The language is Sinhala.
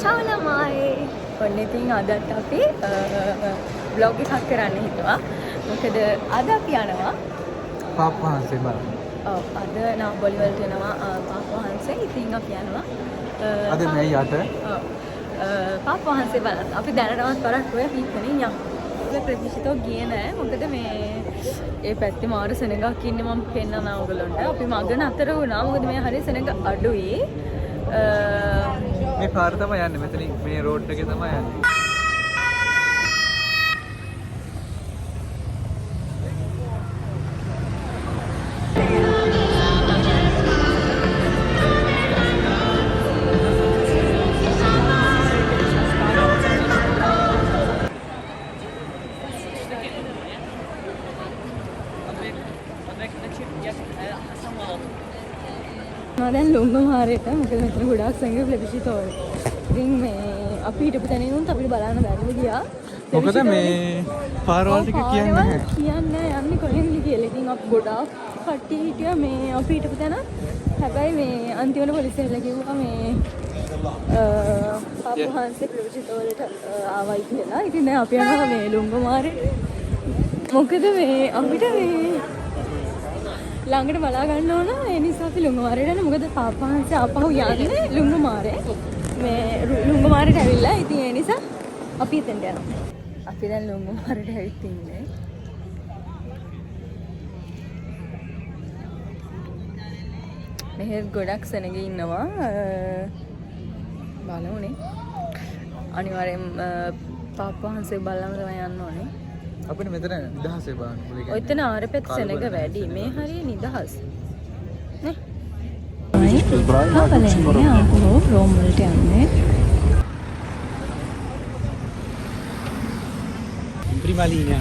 චාව ළමයි. ඔන්න ඉතින් අදත් අපි බ්ලොග් එකක් කරන්න හිතුවා. මොකද අද අපි යනවා පාප් වහන්සේ බලන්න. ඔව් අද නාම්බොලි වලට යනවා පාප් වහන්සේ. ඉතින් අපි යනවා අද මේ යට ඔව් පාප් වහන්සේ බලන්න. අපි දැනටමත් බලන්න ඔය පිටකනින් යමු. ප්‍රතිශතෝ ගියේ නෑ. මොකද මේ ඒ පැත්තේ මාර සෙනගක් ඉන්නේ මම පෙන්නනවා ඔයගලන්ට. අපි මග නතර වුණා. මොකද මේ හරිය සෙනග අඩුයි. මේ පාර තමයි යන්නේ. මෙතනින් මේ රෝඩ් එකේ තමයි යන්නේ. දැන් ලුංගමාරේට මොකද මෙතන ගොඩාක් සංගය ප්‍රතිශතෝල්. ඉතින් මේ අපි හිටපු තැනින් උන්ට අපිට බලන්න බැරිව ගියා. මොකද මේ පාරවල් ටික කියන්නේ නැහැ. කියන්නේ යන්නේ කොහෙන්ද කියලා. ඉතින් අපි ගොඩාක් කට්ටිය හිටියා මේ අපි හිටපු තැන. හැබැයි මේ අන්තිමට පොලිසියලා කිව්වා මේ පාපහන්සේ ප්‍රතිශතෝලට ආවයි කියලා. ඉතින් දැන් අපි යනවා මේ ලුංගමාරේට. මොකද මේ අපිට මේ ළඟට බලා ගන්න ඕන. ඒ නිසා අපි ලුංගමාරේට යන්නේ. මොකද පාපහන්සේ ආපහු යන්නේ ලුංගමාරේ. මේ ලුංගමාරේට ඇවිල්ලා. ඉතින් ඒ නිසා අපි එතෙන්ට යනවා. අපි දැන් ලුංගමාරේට ඇවිත් ඉන්නේ. මෙහෙ ගොඩක් සෙනග ඉන්නවා. බලමුනේ. අනිවාර්යෙන් පාපහන්සේ බලන්න තමයි යන්න ඕනේ. අපිට මෙතන නිදහසේ බලන්න පුළුවන්. ඔයතන ආරපෙත් සෙනග වැඩි. මේ හරිය නිදහස්. නේ? ආපහු රෝම් වලට යන්නේ. Prima linea.